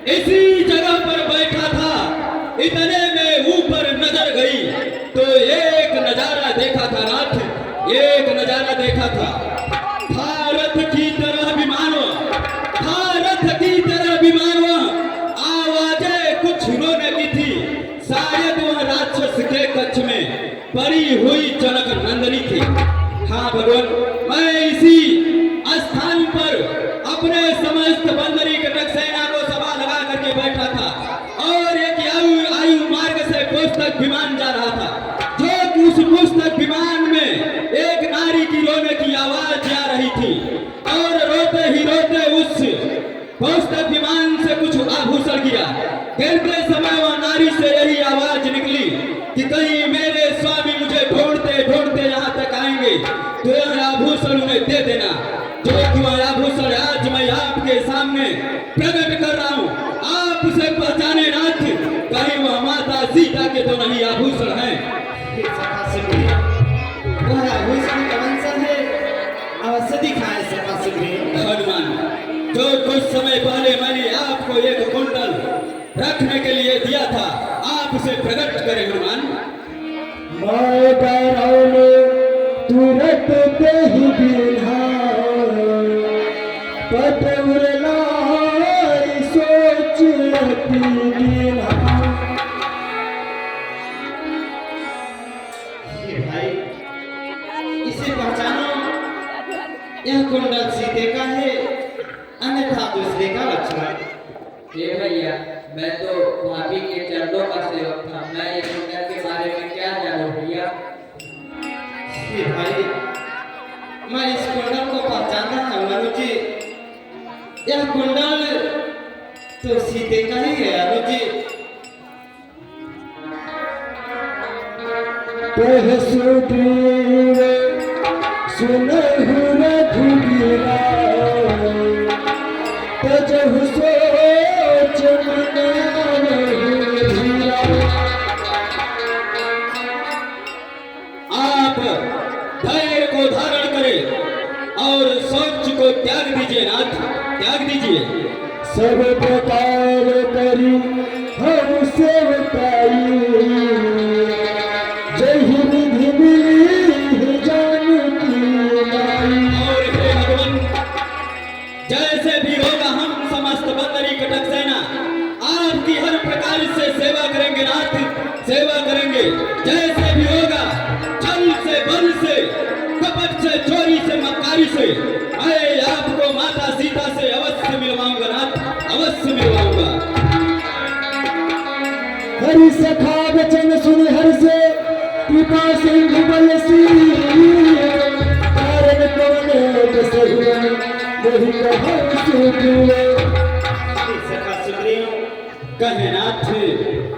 इसी जगह पर बैठा था। इतने में ऊपर नजर गई तो एक नजारा देखा था नाथ, एक नजारा देखा था। भारत की तरह विमानों, भारत की तरह विमानों, आवाजें कुछ रोने की थी। शायद वह राक्षस के कक्ष में पड़ी हुई जनक नंदनी थी। हाँ भगवान, मैं इसी स्थान पर अपने समस्त बंदरी कटक सेना को सभा लगा करके बैठा था और एक आयु मार्ग से पुस्तक विमान जा रहा था। जो उस पुस्तक विमान में एक नारी की रोने की आवाज आ रही थी और रोते ही रोते उस पुस्तक विमान से कुछ आभूषण गिरा। गिरते समय वह नारी से यही आवाज निकली कि कहीं मेरे स्वामी मुझे ढूंढते ढूंढते यहाँ तक आएंगे तो यह आभूषण उन्हें दे देना। जो कि वह आभूषण आज मैं आपके सामने प्रकट कर रहा हूँ, आप उसे पहचाने नाथ, कहीं वह माता सीता के तो नहीं आभूषण है। वह आभूषण कौन सा है? अवश्य दिखाए सका हनुमान, जो कुछ समय पहले मैंने आपको एक कुंडल रखने के लिए दिया था, आप उसे प्रकट करें हनुमान। तुरंत ही बिना पटवरला सोच भाई, इसे पहचानो, यह कुंडल सीते का है, अन्यथा दूसरे का लक्षण। ये भैया, मैं तो भाभी के चरणों का सेवक था, मैं ये कुंडल के बारे में क्या जानूं भैया? भाई, मैं इस कुंडल को पहचाना है मनु जी। यह कुंडल तो सीते का ही है अनु जी। सुनहु रघुवीरा तजहु सोच आप धैर्य को धारण करें और सोच को त्याग दीजिए नाथ, त्याग दीजिए। सब प्रकार करी हम सेवकाई, जही विधि मिली जानती नाई। और हे भगवान, जैसे भी होगा हम समस्त बंदरी कटक सेना आपकी हर प्रकार से सेवा करेंगे नाथ, सेवा करेंगे। जैसे भी होगा, छल से, बल से, कपट से, चोरी से, मक्कारी से, मैं आपको माता सीता से अवश्य मिलवाऊंगा नाथ, अवश्य मिलवाऊंगा। हरि सखा वचन सुन हर से कृपा सिंधु बलसी, कारण कवने कसहुआ वही कहा सुजुए। सखा सुग्रीव, कहे नाथ,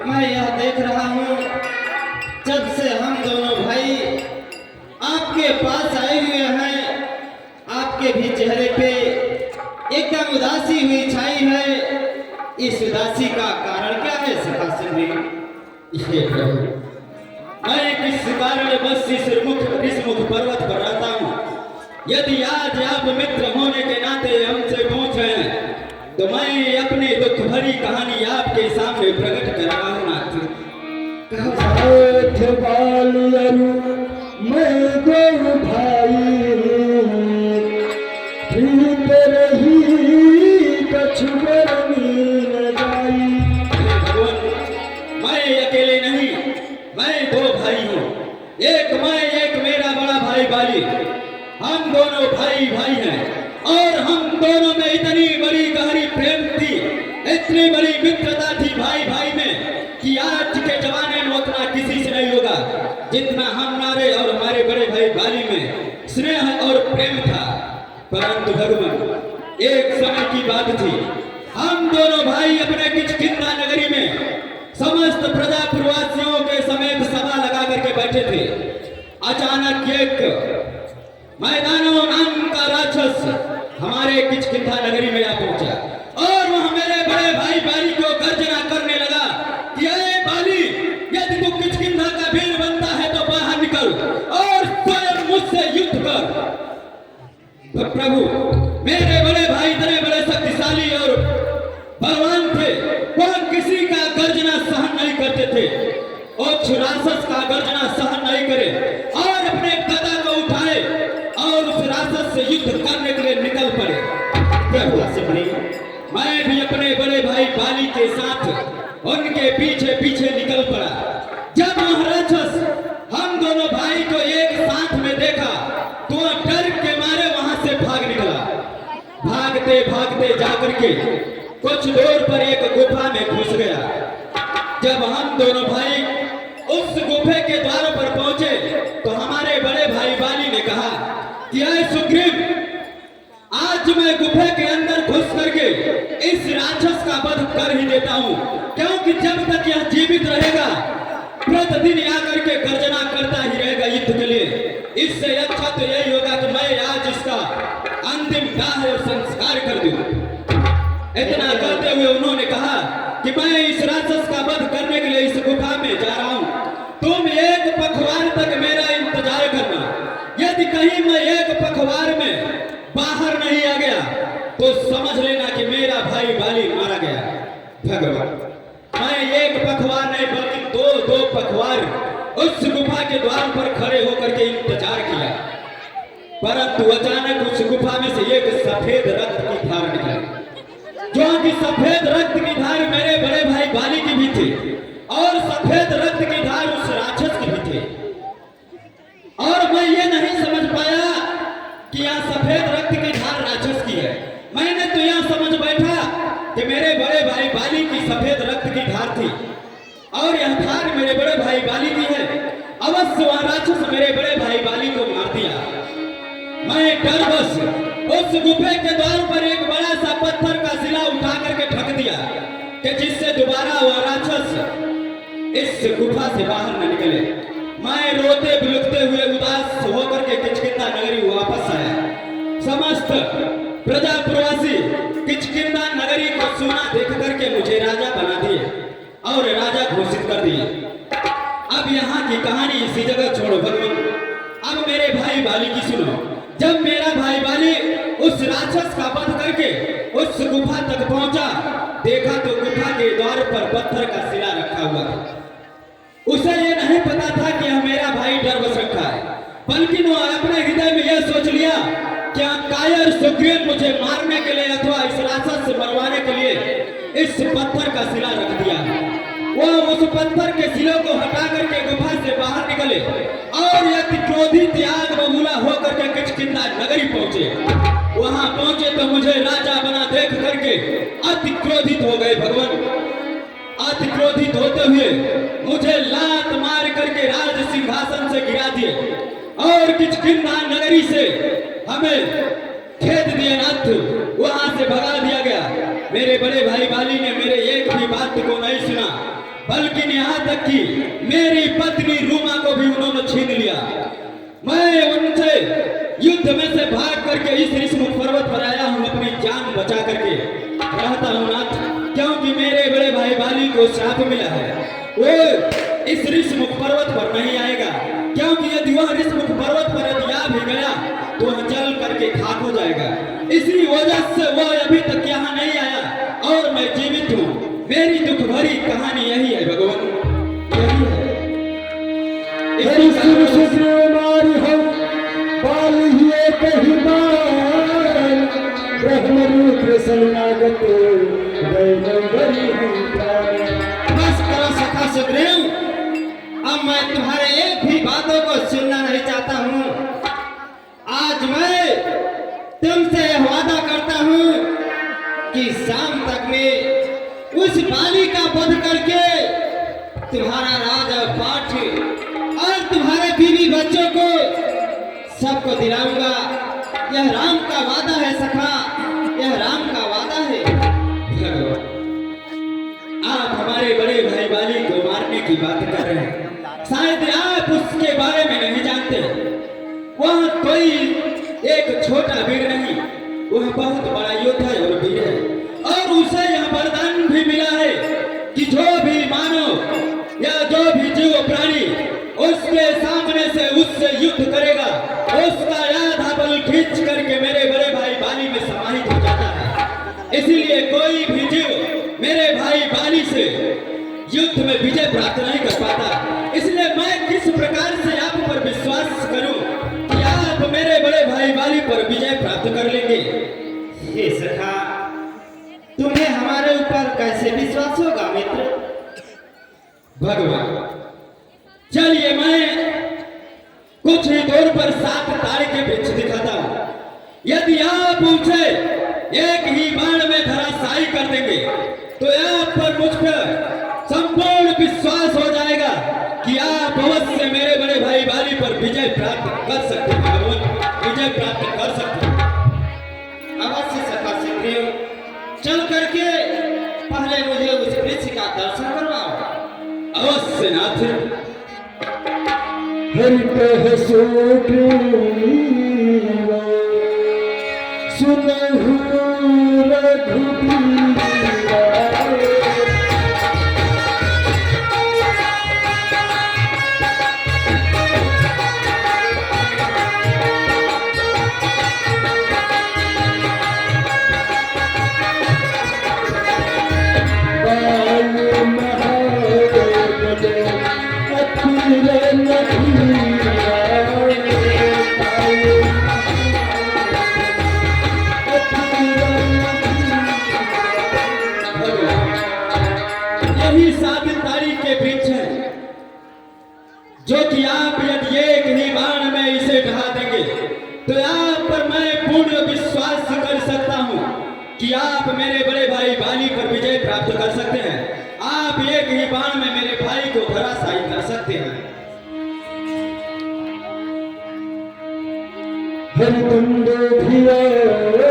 मैं यह देख रहा हूँ जब से हम दोनों भाई आपके पास आए हुए हैं, आपके भी चेहरे पे एकदम उदासी हुई छाई है। इस उदासी का कारण क्या है सखा सुग्रीव? ये प्रभु, मैं किस कारण बस इस मुख पर्वत पर रहता हूँ। यदि आज आप मित्र होने के नाते हमसे पूछ रहे हैं तो मैं अपनी दुख भरी कहानी आपके सामने प्रकट कर रहा हूँ नाथ। मैं दो भाई रही कछुबर जाई। भगवान, मैं अकेले नहीं, मैं दो भाई हूँ। एक मैं, एक मेरा बड़ा भाई बाली। हम दोनों भाई भाई हैं और हम दोनों में इतनी बड़ी गहरी प्रेम थी, इतनी बड़ी मित्रता थी भाई भाई में कि आज के जमाने में उतना किसी से नहीं होगा जितना हमारे और हमारे बड़े भाई बाली में स्नेह और प्रेम था। परंतु भगवान, एक समय की बात थी, हम दोनों भाई अपने किष्किंधा नगरी में समस्त प्रजा प्रवासियों के समेत सभा लगा करके बैठे थे। अचानक एक मैदानों नाम का राक्षस हमारे किष्किंधा नगरी में आ पहुंचा और वह मेरे बड़े भाई बाली को गर्जना करने लगा कि अरे बाली, यदि तू किष्किंधा का वीर बनता है तो बाहर निकल और स्वयं मुझसे युद्ध कर। प्रभु, मेरे बड़े भाई इतने बड़े शक्तिशाली और बलवान थे उस राक्षस का गर्जना सहन नहीं करे और अपने गदा को उठाए और उस राक्षस से युद्ध करने के लिए निकल पड़े। प्रभु शिवरी, मैं भी अपने बड़े भाई बाली के साथ उनके पीछे पीछे निकल पड़ा। जब वह राक्षस हम दोनों भाई को एक साथ में देखा तो वह डर के मारे वहां से भाग निकला। भागते भागते जाकर के कुछ दूर पर एक गुफा में घुस गया। जब हम दोनों भाई उस गुफे के द्वार पर पहुंचे तो हमारे बड़े भाई बाली ने कहा कि ऐ सुग्रीव, आज मैं गुफे के अंदर घुस करके इस राक्षस का वध कर ही देता हूं, क्योंकि जब तक यह जीवित रहेगा प्रतिदिन आकर के गर्जना करता ही रहेगा युद्ध के लिए। इससे अच्छा तो यही होगा कि मैं आज इसका अंतिम दाह और संस्कार कर दूं। इतना करते हुए उन्होंने कहा कि मैं इस राक्षस का वध करने के लिए इस गुफा में जा रहा हूं, तुम एक पखवार तक मेरा इंतजार करना। यदि कहीं मैं एक पखवार में बाहर नहीं आ गया तो समझ लेना कि मेरा भाई बाली मारा गया। भगवान, मैं एक पखवार नहीं बल्कि दो पखवार उस गुफा के द्वार पर खड़े होकर के इंतजार किया, परंतु अचानक उस गुफा में से एक सफेद रक्त की धार निकली। जो कि सफेद रक्त की धार मेरे बड़े भाई बाली की भी थी और सफेद रक्त की धार उस राक्षस की भी थी। और मैं ये नहीं समझ पाया कि यह सफेद रक्त की धार राक्षस की है। मैंने तो यह समझ बैठा कि मेरे बड़े भाई बाली की सफेद रक्त की धार थी और यह धार मेरे बड़े भाई बाली की है। अवश्य वह राक्षस मेरे बड़े भाई बाली को मार दिया। मैं डरवश उस गुफे के द्वार पर एक बड़ा सा पत्थर का शिला उठा करके ढक दिया कि जिससे दोबारा वह राक्षस इस गुफा से बाहर न निकले। मैं रोते बिलखते हुए उदास होकर के किचकिंधा नगरी वापस आया। समस्त प्रजा प्रवासी किचकिंधा नगरी को सुना देख करके मुझे राजा बना दिए और राजा घोषित कर दिए। अब यहाँ की कहानी इसी जगह छोड़ो भगवान, अब मेरे भाई बाली की सुनो। जब मेरा भाई बाली उस राक्षस का वध करके उस गुफा तक पहुंचा, देखा तो गुफा के द्वार पर पत्थर का शिला रखा हुआ था। उसे ये नहीं पता था कि यह मेरा भाई डरवश रखा है, बल्कि वो अपने हृदय में यह सोच लिया कि कायर सुग्रीव मुझे मारने के लिए अथवा इस राक्षस से मरवाने के लिए इस पत्थर का शिला रख दिया। वो उस पत्थर के शिलों को हटा करके गुफा से बाहर निकले और अति क्रोधित आग बबूला होकर के किचकिंधा नगरी पहुंचे। वहां पहुंचे तो मुझे राजा बना देख करके अति क्रोधित हो गए भगवान। अति क्रोधित होते हुए मुझे लात मार करके राज सिंहासन से गिरा दिए और किचकिंधा नगरी से हमें खेद दिए नाथ वहां से भगा दिया गया। मेरे बड़े भाई बाली ने मेरे एक भी बात को नहीं सुना, बल्कि यहाँ तक कि मेरी पत्नी रूमा को भी उन्होंने छीन लिया। मैं उनसे युद्ध में से भाग करके इस ऋषमुख पर्वत पर आया हूँ, अपनी जान बचा करके रहता हूँ नाथ, क्योंकि मेरे बड़े भाई बाली को श्राप मिला है। वो इस ऋषमुख पर्वत पर नहीं आएगा, क्योंकि यदि वह ऋषमुख पर्वत पर यदि आ भी गया तो वह जल करके खाक हो जाएगा। इसी वजह से वह अभी तक यहाँ नहीं आया और मैं जीवित हूँ। मेरी दुख भरी कहानी यही है भगवान, यही है। बस करो सखा सुग्रीव, अब मैं तुम्हारे एक भी बातों को सुनना नहीं चाहता हूँ। आज मैं तुमसे वादा करता हूँ कि शाम तक में उस बाली का वध करके तुम्हारा राजा पाठ और तुम्हारे बीवी बच्चों को सबको दिलाऊंगा। यह राम का वादा है सखा, यह राम का वादा है। आप हमारे बड़े भाई बाली को मारने की बात कर रहे हैं, शायद आप उसके बारे में नहीं जानते। वह कोई एक छोटा वीर नहीं, वह बहुत बड़ा योद्धा और वीर है और उसे यह वरदान भी मिला है कि जो भी मानव या जो भी जीव प्राणी उसके सामने से उससे युद्ध करेगा, उसका आधा बल खींच करके मेरे बड़े भाई बाली में समाहित हो जाता है। इसीलिए कोई भी जीव मेरे भाई बाली से युद्ध में विजय प्राप्त नहीं कर पाता। इसलिए मैं किस प्रकार से आप पर विश्वास करूं कि आप मेरे बड़े भाई वाली पर विजय प्राप्त कर लेंगे। हे सखा, तुम्हें हमारे ऊपर कैसे विश्वास होगा मित्र? भगवान, चलिए मैं कुछ ही दूर पर 7 तारे के वृक्ष दिखाता हूं। यदि आप उसे एक ही बाण में धराशायी कर देंगे तो आप पर मुझ पर संपूर्ण विश्वास हो जाएगा कि आप अवश्य मेरे बड़े भाई वाली पर विजय प्राप्त कर सकते हैं। भगवान, विजय प्राप्त कर सकते हैं। अवश्य सखा सुग्रीव, चल करके पहले मुझे उस वृक्ष का दर्शन करवाओ। अवश्य नाथ। हरि कह सुग्रीवा सुनहु रघुबीरा। यही 7 तारीख के वृक्ष है जो कि आप यदि एक ही बाण में इसे ढहा देंगे तो आप पर मैं पूर्ण विश्वास कर सकता हूं कि आप मेरे बड़े भाई बाली पर विजय प्राप्त कर सकते हैं। आप एक ही बाण में मेरे भाई को धराशायी कर सकते हैं। हरिकुंड धियास्ति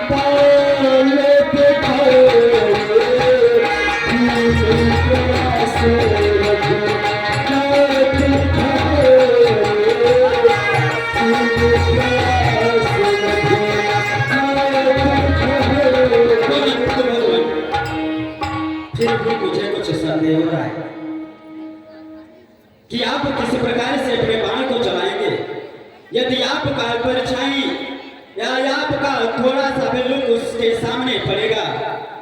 पालक भये प्रयास रघुनाथ भये। फिर भी मुझे कुछ संदेह हो रहा है कि आप किस प्रकार से अपने बाण को चलाएंगे। यदि आपका परछाई या आपका थोड़ा सा भी लुक उसके सामने पड़ेगा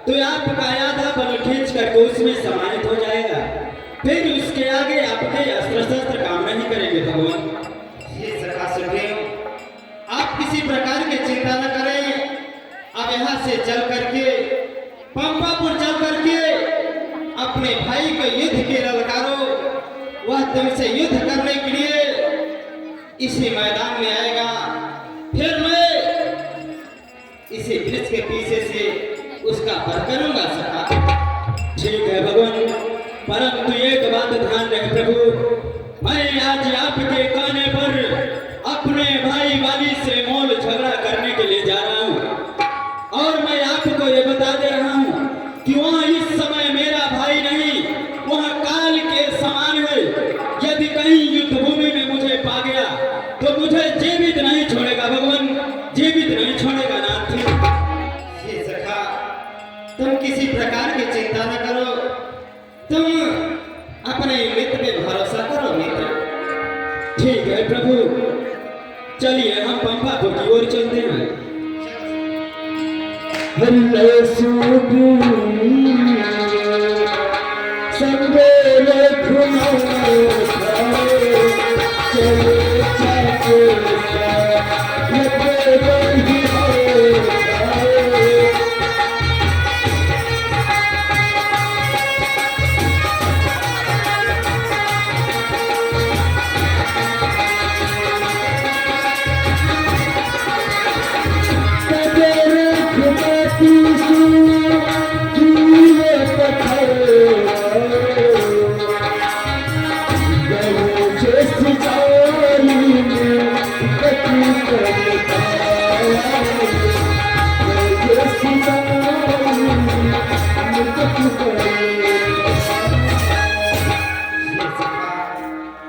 तो आपका आधा बल खींच करके उसमें समाहित हो जाएगा। फिर उसके आगे आपके अस्त्र शस्त्र काम नहीं करेंगे। भगवान, हे सखा सुग्रीव, आप किसी प्रकार की चिंता न करें। अब यहाँ से चल करके पंपापुर चल करके अपने भाई को युद्ध के ललकारो। वह तुमसे युद्ध करने के लिए इसी मैदान में आएगा। फिर मैं इसी वृक्ष के पीछे से उसका वध करूंगा सखा। ठीक है भगवान, परंतु एक बात ध्यान रहे प्रभु, मैं आज आपके कहने पर अपने भाई वाली से मोल झगड़ा करने के लिए जा रहा हूँ। और मैं आपको ये बता दे रहा हूँ कि वहाँ इस समय मेरा भाई नहीं, वहाँ काल के समान है। यदि कहीं युद्ध भूमि में मुझे पा गया तो मुझे जीवित नहीं छोड़ेगा। भगवान, जीवित नहीं छोड़ेगा नाथ। हे सखा, तुम किसी प्रकार की चिंता न करो। तुम अपने मित्र पे भरोसा करो मित्र। ठीक है प्रभु, चलिए हम पंपापुर की ओर चलते हैं। हरि सुग्रीवा संगे रघुनाथ चले चले लगे रही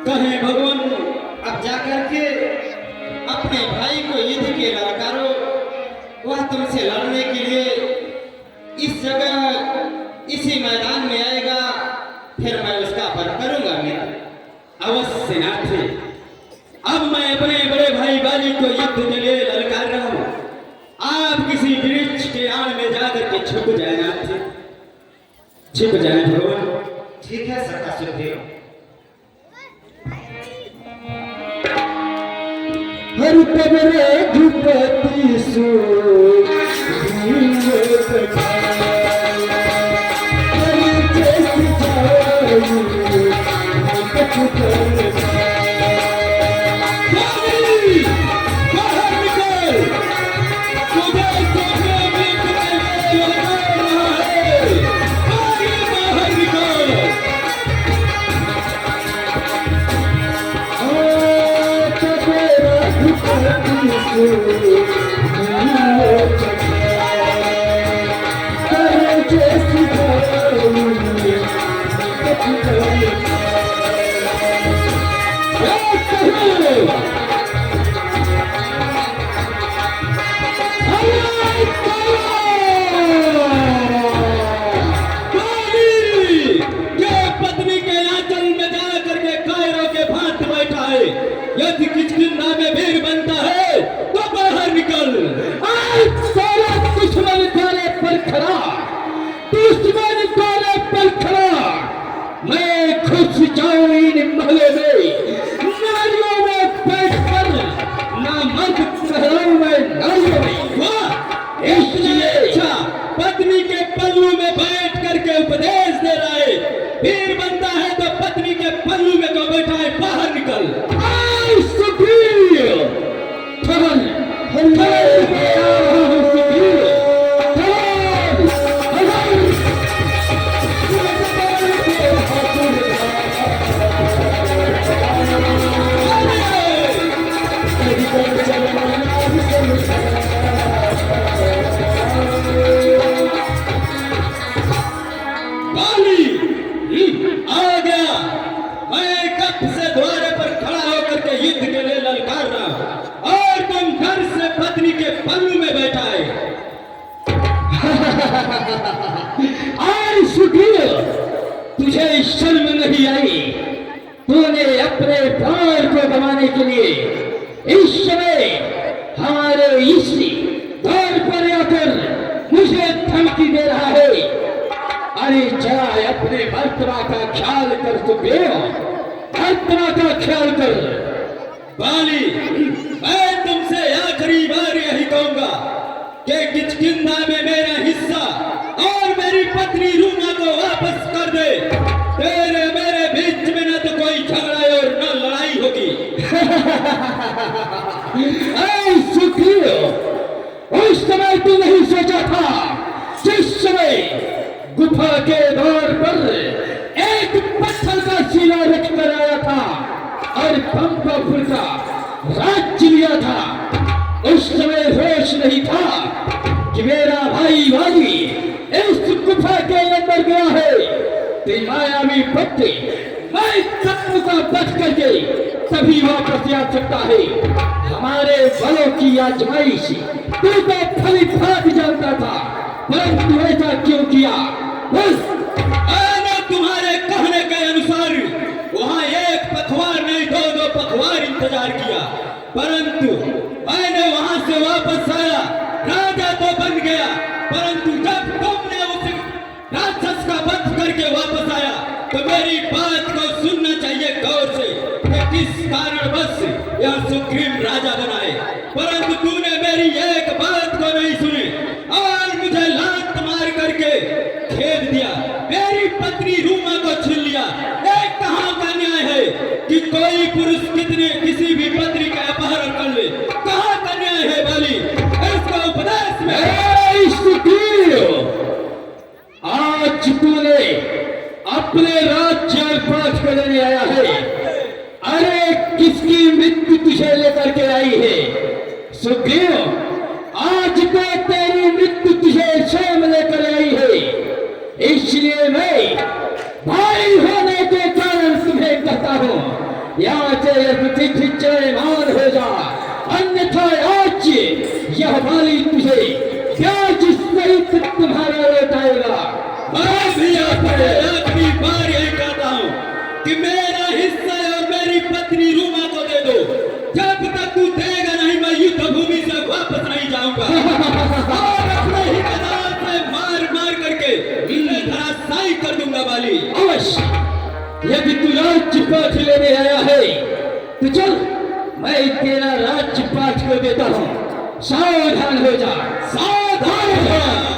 कहें भगवान, अब जाकर के अपने भाई को युद्ध के ललकारो। वह तुमसे लड़ने के लिए इस जगह इसी मैदान में आएगा। फिर मैं उसका वध करूंगा मित्र। अवश्य नाथ। अब मैं अपने बड़े भाई बाली को युद्ध के लिए ललकार रहा हूँ। आप किसी वृक्ष के आड़ में जाकर के छुप जाए नाथ। छिप जाए भगवान। ठीक है सखा सुग्रीव। हर तबरे धुपति सो यदि किचकिंधा में भीड़ बनता है तो बाहर निकल। सारा दुश्मन तारे पर खड़ा, दुश्मन तारे पर खड़ा, मैं घुस जाऊं इन महलों में, नारियों में बैठकर, ना मर्द कहलाऊं मैं नारियों में। वाह, इसलिए अच्छा पत्नी के पल्लू में बैठ करके उपदेश दे रहा है। भीड़ बनता है तो पत्नी के पल्लू में जो बैठा है बाहर निकल। आ गया, मैं कब से द्वारे पर खड़ा होकर के युद्ध के लिए ललकार रहा हूं और तुम घर से पत्नी के पल्लू में बैठा है। आई सुखी, तुझे शर्म नहीं आई? तूने अपने प्राण को गंवाने के लिए इस समय हमारे इसी द्वार पर आकर मुझे धमकी दे रहा है। अरे जाए अपने वर्तमान का ख्याल कर, सुग्रीव, वर्तमान का ख्याल कर। बाली, मैं तुमसे आखिरी बार यही कहूंगा कि किचकिंधा में मेरा हिस्सा और मेरी पत्नी रूमा को वापस कर दे। तेरे मेरे बीच में न तो कोई झगड़ा और न लड़ाई होगी। सुग्रीव, उस समय तू नहीं सोचा था जिस समय गुफा के द्वार पर एक पत्थर का शिला रख कर आया था और पंपापुर का राज्य लिया था। उस समय होश नहीं था कि मेरा भाई वाली इस गुफा के अंदर गया है। तेरी मायावी पत्नी मैं तत्व का बच करके तभी वापस आ सकता है। हमारे बलों की आजमाइश तू तो फली भाग जानता था, परंतु ऐसा क्यों किया? मैंने तुम्हारे कहने के अनुसार वहां एक पखवार नहीं दो पखवार इंतजार किया, परंतु मैंने वहां से वापस आया, राजा तो बन गया, परंतु जब तुमने उस राक्षस का वध करके वापस आया तो मेरी बात को सुनना चाहिए गौर से कि किस कारण बस यह सुग्रीव राजा बनाए, परंतु तूने मेरी एक बात को नहीं सुनी और मुझे लात मार करके खेद दिया, मेरी पत्नी रूमा को छीन लिया। एक कहां का न्याय है कि कोई पुरुष किसी भी पत्नी का अपहरण कर ले? कहां का न्याय है बाली? इसका उपदेश में आज तूने अपने राज्य पाठ कर लेने आया है। अरे किसकी मृत्यु तुझे लेकर के आई है? सुग्रीव, आज तो तेरी मृत्यु तुझे स्वयं लेकर आई है। इसलिए मैं भाई होने के कारण तुम्हें कहता हूँ, यहाँ से जयमान हो जा, अन्यथा आज यह वाली तुझे ब्याज सहित तुम्हारा लौटाएगा। मैं भी आखिरी बार यही कहता हूँ कि मेरा हिस्सा और मेरी पत्नी रूमा को दे दो। जब तक तू देगा नहीं मैं युद्ध भूमि से वापस नहीं जाऊंगा और अपने ही मैदान से मार मार करके इन्हें धराशायी कर वाली। अवश्य, यदि तू राज्यपाठ लेने आया है तो चल, मैं तेरा राज्यपाठ को देता हूँ। सावधान हो जा, सावधान हो जा।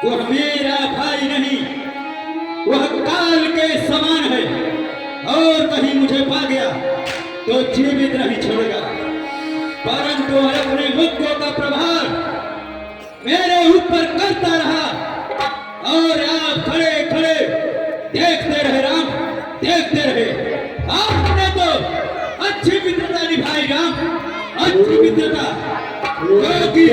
वह मेरा भाई नहीं, वह काल के समान है, और कहीं मुझे पा गया तो जीवित नहीं छोड़ेगा, परंतु अपने मुक्कों का प्रभार मेरे ऊपर करता रहा, और आप खड़े खड़े देखते रहे राम, देखते रहे। आपने तो अच्छी मित्रता निभाई राम, अच्छी मित्रता, क्योंकि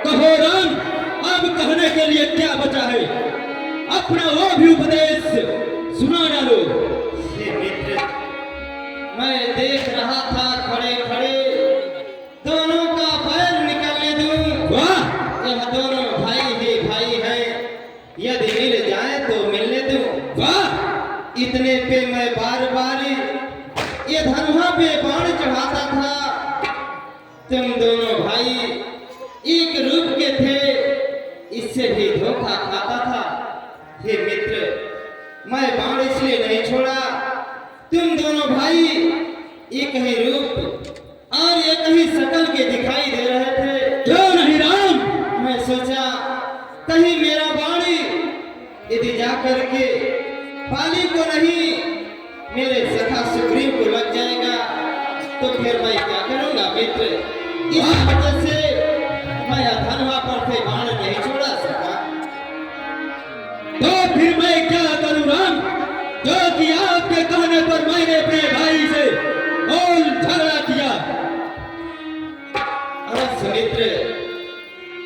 कहो राम, अब कहने के लिए क्या बचा है? अपना वो भी उपदेश सुना डालो। हे मित्र, मैं देख रहा था खड़े खड़े दोनों का पैर निकलने दूं। वाह, यह दोनों भाई ही भाई हैं, यदि मिल जाए तो मिलने दूं। वाह, इतने पे मैं बार बार ये धनुहा पे बाण चढ़ाता था। तुम दोनों भाई एक रूप के थे, इससे भी धोखा खाता था। हे मित्र, मैं बाण इसलिए नहीं छोड़ा, तुम दोनों भाई एक ही रूप और एक ही शकल के दिखाई दे रहे थे। क्यों नहीं राम? मैं सोचा कहीं मेरा बाणी यदि जा करके पाली को नहीं मेरे सखा सुग्रीव को लग जाएगा तो फिर मैं क्या करूंगा मित्र। इस वजह से मैं धनुहा पर से बाण नहीं छोड़ा सका। तो फिर मैं क्या करूं राम, जो कि आपके कहने पर मैंने अपने भाई से और झगड़ा किया। अवश्य मित्र,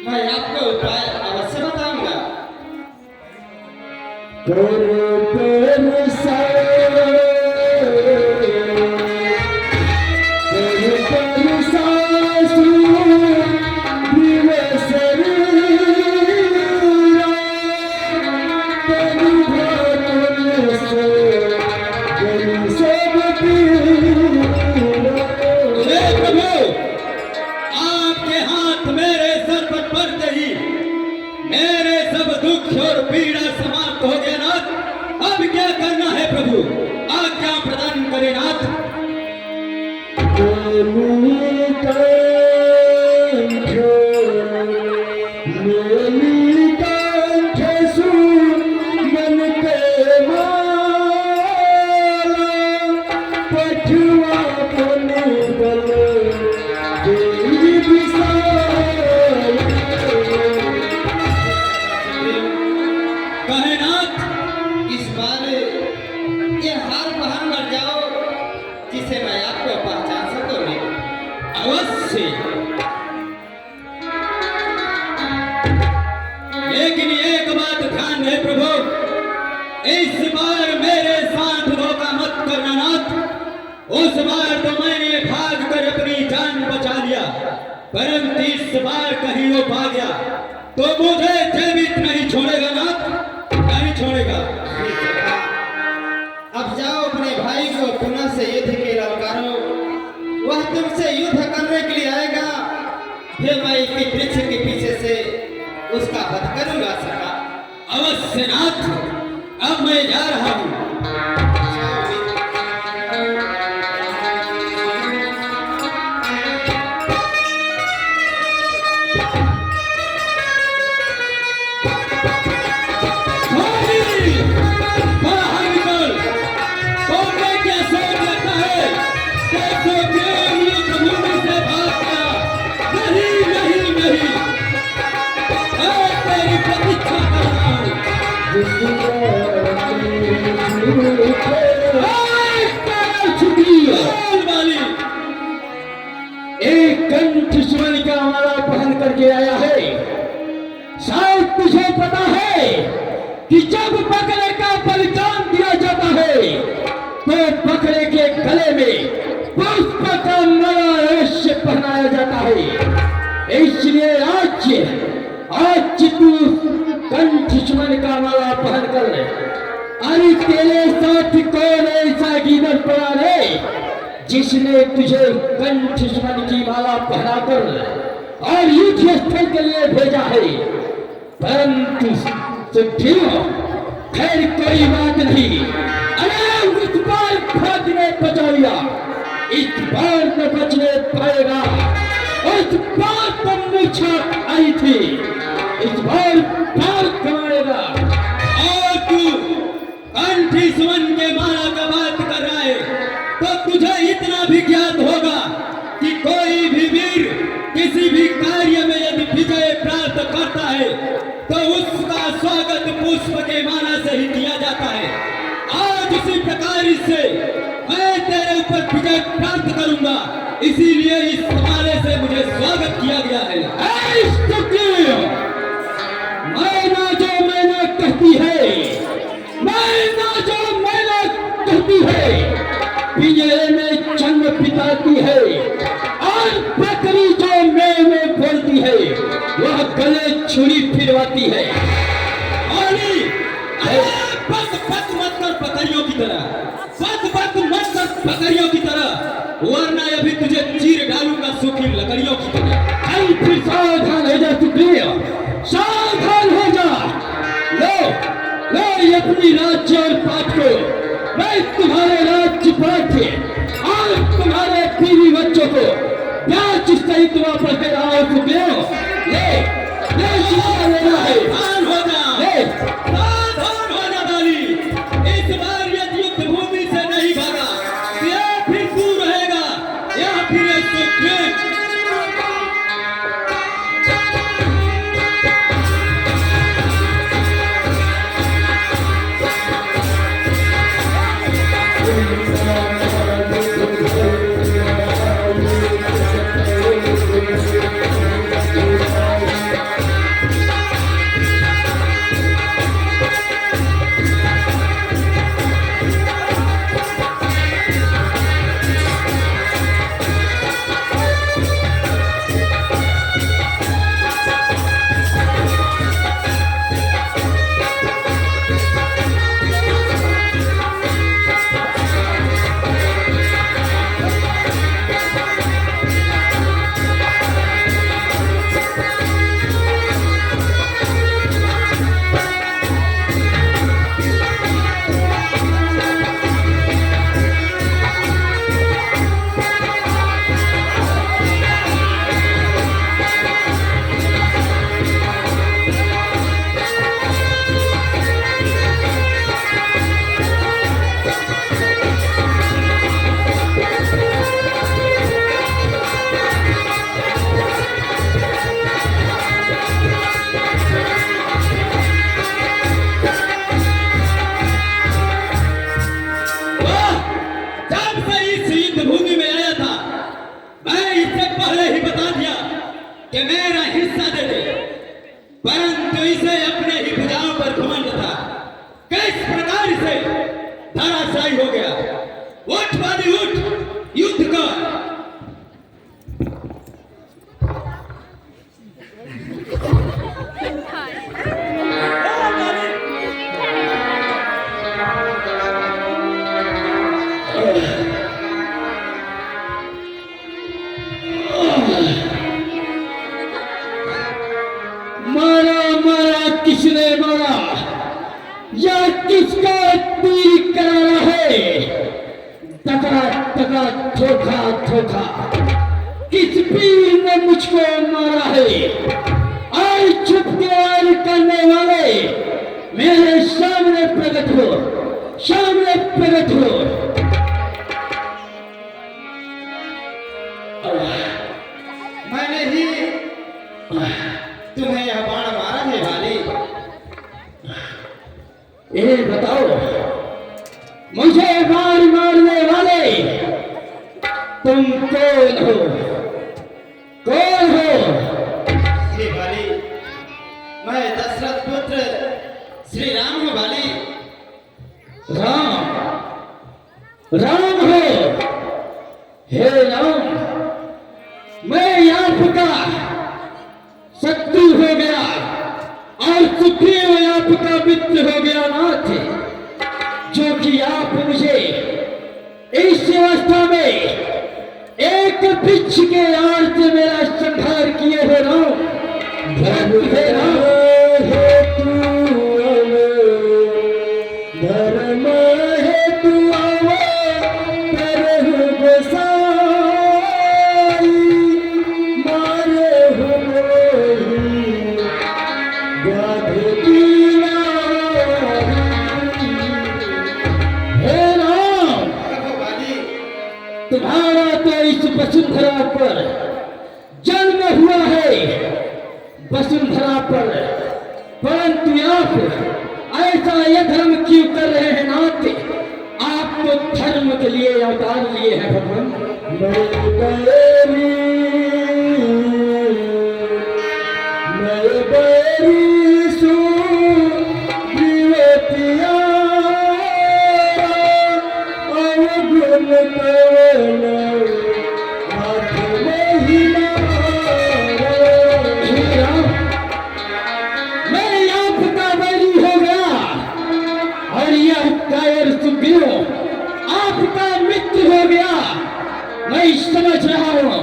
मैं आपको उपाय अवश्य बताऊंगा। हे प्रभु, आपके हाथ मेरे सर पर पड़ते ही मेरे सब दुख और पीड़ा समाप्त हो गया नाथ। अब क्या करना है प्रभु, आज्ञा प्रदान करे नाथ। कहे नाथ, इस बार ये हार पहन कर जाओ जिसे मैं आपको पहचान सकूंगी। अवश्य, लेकिन एक बात ध्यान है प्रभु, इस बार मेरे साथ धोखा मत करना नाथ। उस बार तो मैंने भाग कर अपनी जान बचा लिया, परंतु इस बार कहीं वो पा गया तो मुझे जीवित नहीं छोड़ेगा नाथ, नहीं छोड़ेगा। अब जाओ अपने भाई को पुनः से युद्ध के ललकारो, वह तुमसे युद्ध करने के लिए आएगा, फिर मैं इसके वृक्ष के पीछे से उसका वध करूंगा सका। अवश्य नाथ, अब मैं जा रहा हूँ। एक कंठ स्वर्ण का माला पहन करके आया है। शायद तुझे पता है कि जब बकरे का बलिदान दिया जाता है तो बकरे के गले में पुष्प का माला अवश्य पहनाया जाता है। इसलिए आज तू कंठ स्वर्ण का माला पहन कर तेरे साथ कौन ऐसा गीदड़ पड़ा रे जिसने तुझे कंठ स्वर्ण की माला पहनाकर और युद्ध स्थल के लिए भेजा है? परंतु सुखियों, खैर कोई बात नहीं। अरे इस बार भाग्य बचा लिया, इस बार न बचने पाएगा। इस बार तो मूर्छा आई थी, इस बार पार कमाएगा। और तू कंठी सुमन के माला का बात कर रहा है तो तुझे इतना भी ज्ञात होगा कि कोई भी वीर किसी भी कार्य में यदि विजय प्राप्त करता है तो उसका स्वागत पुष्प के माला से ही किया जाता है। आज उसी प्रकार से मैं तेरे ऊपर विजय प्राप्त करूंगा, इसीलिए इस माले से मुझे स्वागत किया गया है। मैना जो मैना कहती है, मैना जो मैना कहती है, पिंजरे में चंग बिताती है, और बकरी जो में बोलती है वह गले छुरी फिरवाती है। बक बक मत कर बकरियों की तरह, बक बक मत कर बकरियों की तरह, वरना अभी तुझे चीर डालूंगा सूखी लकड़ियों की तरह। आई फिर सावधान हो जा सुप्रिय, सावधान हो जा। लो लो ये अपनी राज्य और पाठ को, मैं तुम्हारे राज्य पाठ और तुम्हारे बीवी बच्चों को ब्याज सहित वापस दे रहा हूं सुप्रिय। ले ले शिक्षा लेना है। सावधान हो जा, ले सावधान हो जा बाली। इस बार यदि युद्ध भूमि से नहीं भागा तो या फिर तू रहेगा या फिर इसको फेंक। कि मेरा हिस्सा दे दे, परंतु इसे अपने ही भुजाओं पर घमंड था। किस प्रकार से धराशायी हो गया। उठ बाली उठ, युद्ध कर। किसने मारा या किसका तीर करारा है? तका तका धोखा धोखा किस पीर ने मुझको मारा है? आज छुप के वार करने वाले मेरे सामने प्रकट हो, सामने प्रकट हो। मैंने ही तुम्हें यह बाण मारा है वाली। ये बताओ, मुझे बाण मारने वाले तुम कौन हो? कौन हो? श्री वाली, मैं दशरथ पुत्र श्री राम हूँ वाली। राम, राम हो? हे राम, मैं आपका शत्रु हो गया और सुग्रीव आपका मित्र हो गया नाथ। जो कि आप मुझे इस अवस्था में एक वृक्ष के आड़ से मेरा संहार किए हो राम। हे राम, धर्म हेतु करहु गोसाई, मारे हो मोहि व्याध कीना। हे राम, कहो वाली, तुम्हारा तो इस वसुंधरा पर जन्म हुआ है, वसुंधरा पर, परंतु आप ऐसा ये धर्म क्यों कर रहे हैं नाथ? आप तो धर्म के लिए अवतार लिए हैं भगवान। मैं आपका बैरी हो गया और यह कायर सुग्रीव आपका मित्र हो गया। मैं समझ रहा हूं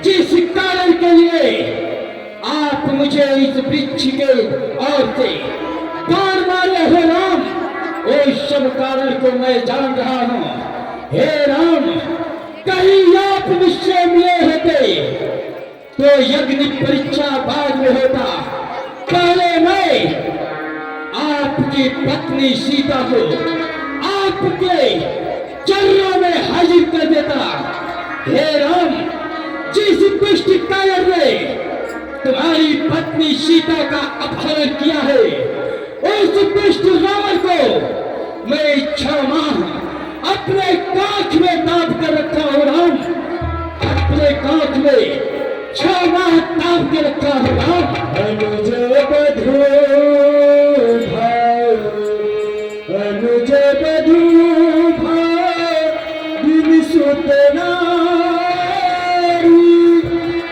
जिस कारण के लिए आप मुझे इस वृक्ष के ओर से बाण मारे हो राम, वो सब कारण को मैं जान रहा हूं। हे राम, कहीं आप मुझसे मिले होते तो यज्ञ परीक्षा बाद में होता। पहले मैं आपकी पत्नी सीता को आपके चरणों में हाजिर कर देता। हे राम, जिस दुष्ट कायर ने तुम्हारी पत्नी सीता का अपहरण किया है, उस दुष्ट रावण को मैं 6 माह अपने कांख में दाब कर रखा हूं राम, अपने कांख में 6 माह दाब के रखा हूं राम। अनुज बधू भाई, अनुज बधू भाई, बिन सुत नारी,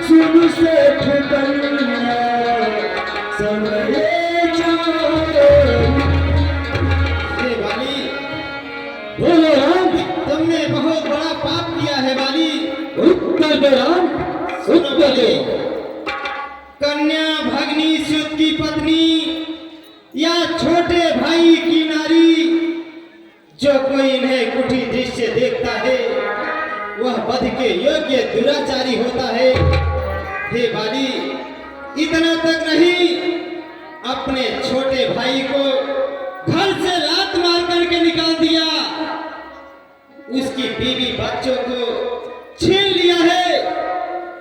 सुन सेठ कन्या, समय हे वाली, बोलो राम। तुमने बहुत बड़ा पाप किया है वाली। उत्तर दो राम, उत्तर दो। कन्या, भगनी, सुत की पत्नी या छोटे भाई की नारी, जो कोई इन्हें कुटी दृश्य देखता है वह वध के योग्य दुराचारी होता है। हे बाली, इतना तक नहीं, अपने छोटे भाई को घर से लात मार करके निकाल दिया, उसकी बीवी बच्चों को छीन लिया है,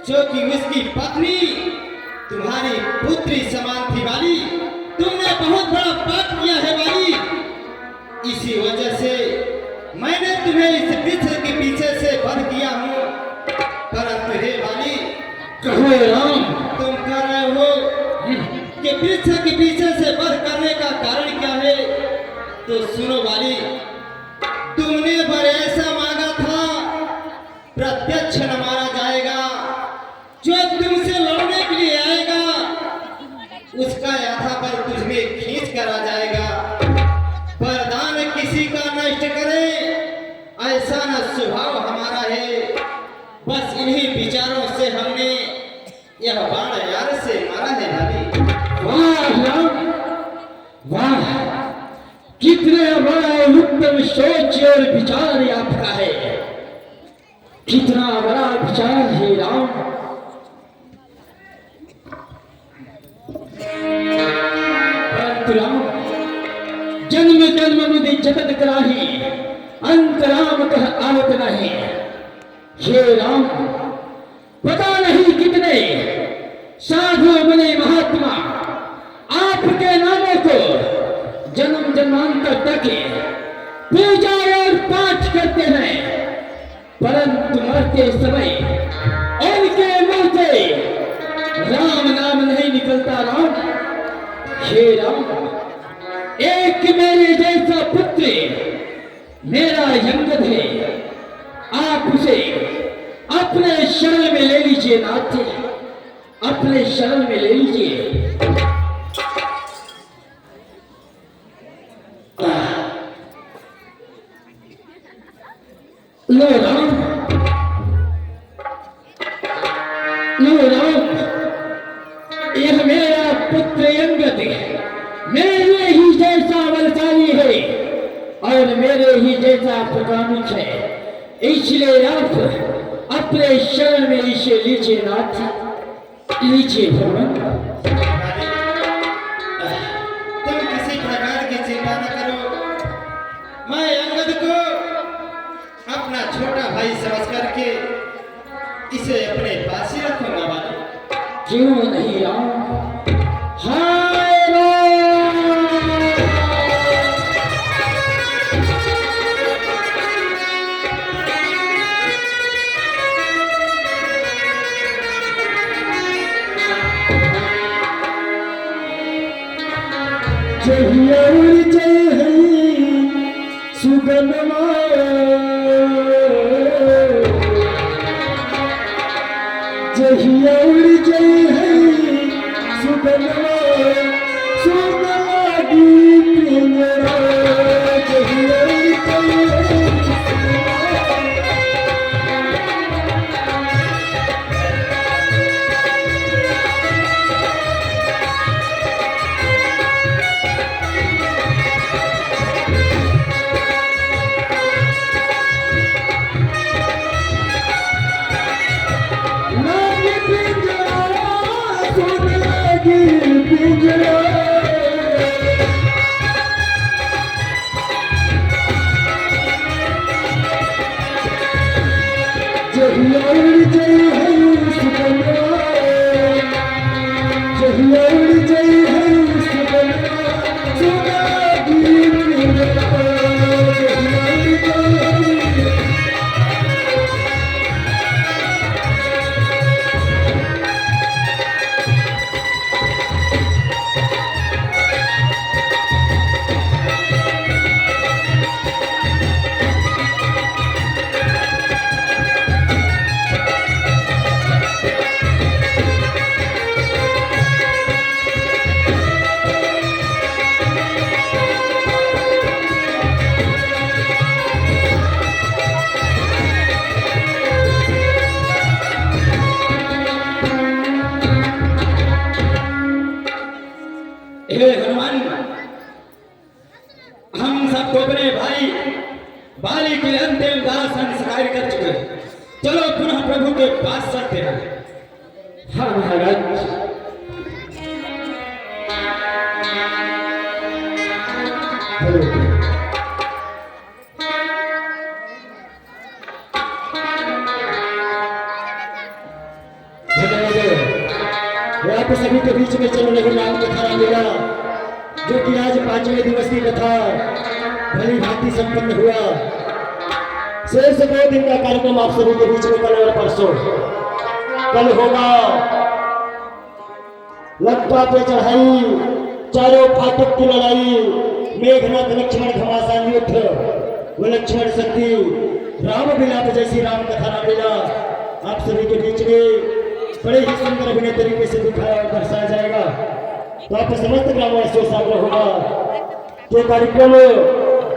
जो कि उसकी पत्नी तुम्हारी पुत्री समान थी वाली। तुमने बहुत बड़ा पाप किया है वाली। इसी वजह से मैंने तुम्हें इस वृक्ष के पीछे से वध किया हूँ। परंतु हे वाली, कहो राम। तुम कह रहे हो कि वृक्ष के पीछे से वध करने का कारण क्या है? तो सुनो वाली, तुमने वर ऐसा मांगा था, प्रत्यक्ष न मारा जाएगा। जो तुमसे लड़ने के लिए आएगा उसका याथा पर तुझमें खींच कर आ जाएगा। वरदान किसी का नष्ट करे, ऐसा न स्वभाव हमारा है। बस इन्हीं विचारों से हमने यह बाण यार से मारा है भाभी। वाह राम, वाह, कितने बड़ा उत्तम सोच और विचार आपका है। कितना बड़ा विचार है राम। परंतु राम, जन्म जन्म मुझे जगत कराही, अंतराम कह आवत नहीं। हे राम, पता नहीं कितने साधु मुनि महात्मा आपके नामों को जन्म जन्मांतर तक पूजा और पाठ करते हैं, परंतु मरते समय उनके मुंह से राम नाम नहीं निकलता राम। हे राम, एक मेरे जैसा पुत्र मेरा यंगद है, आप उसे अपने शरण में ले लीजिए नाथ, अपने शरण में ले लीजिए। लो राम, लो राम, यह मेरा पुत्र अंगद मेरे ही जैसा बलशाली है और मेरे ही जैसा प्रकामिक है, इसलिए आप अपने शरण में इसे लीजिए नाथ, लीजिए भगवान। तुम किसी प्रकार की चिंता न करो, मैं अंगद को अपना छोटा भाई समझ करके इसे अपने पास ही रखूंगा बाबा। क्यों नहीं राम? हाय राम! जहिया उड़ जाए सुगनमा, जहिया उड़ जाए सुगनमा, सुगमा की पिंजरा, जहिया उड़ जाए हे हनुमान, हम सबको अपने भाई बाली के अंतिम दाह संस्कार कर चुके हैं। चलो पुनः प्रभु के पास चलते हैं। हाँ महाराज। आप सभी के बीच में चल रही राम कथा मिला, जो कि आज 5वें दिवस की कथा भली भांति संपन्न हुआ। शेष 2 दिन का कार्यक्रम आप सभी के बीच में कल और परसों। कल होगा लंका पे चढ़ाई, चारों फाटक की लड़ाई, मेघनाथ लक्ष्मण घमासान युद्ध, वो लक्ष्मण शक्ति राम विलाप जैसी राम कथा ना मिला आप सभी के बीच में बड़े ही सुंदर अभिनय तरीके से दिखाया और दर्शाया जाएगा। तो आप समस्त ग्रामवासियों से आग्रह होगा कि कार्यक्रम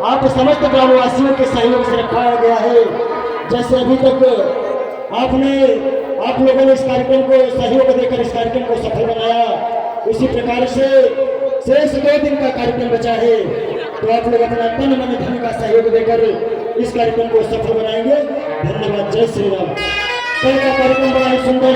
आप समस्त ग्रामवासियों के सहयोग से रखाया गया है। जैसे अभी तक आप लोगों ने इस कार्यक्रम को सहयोग देकर इस कार्यक्रम को सफल बनाया, उसी प्रकार से शेष 2 दिन का कार्यक्रम बचा है, तो आप लोग अपना तन मन धन का सहयोग देकर इस कार्यक्रम को सफल बनाएंगे। धन्यवाद। जय श्री राम। कल का कार्यक्रम बड़ा ही सुंदर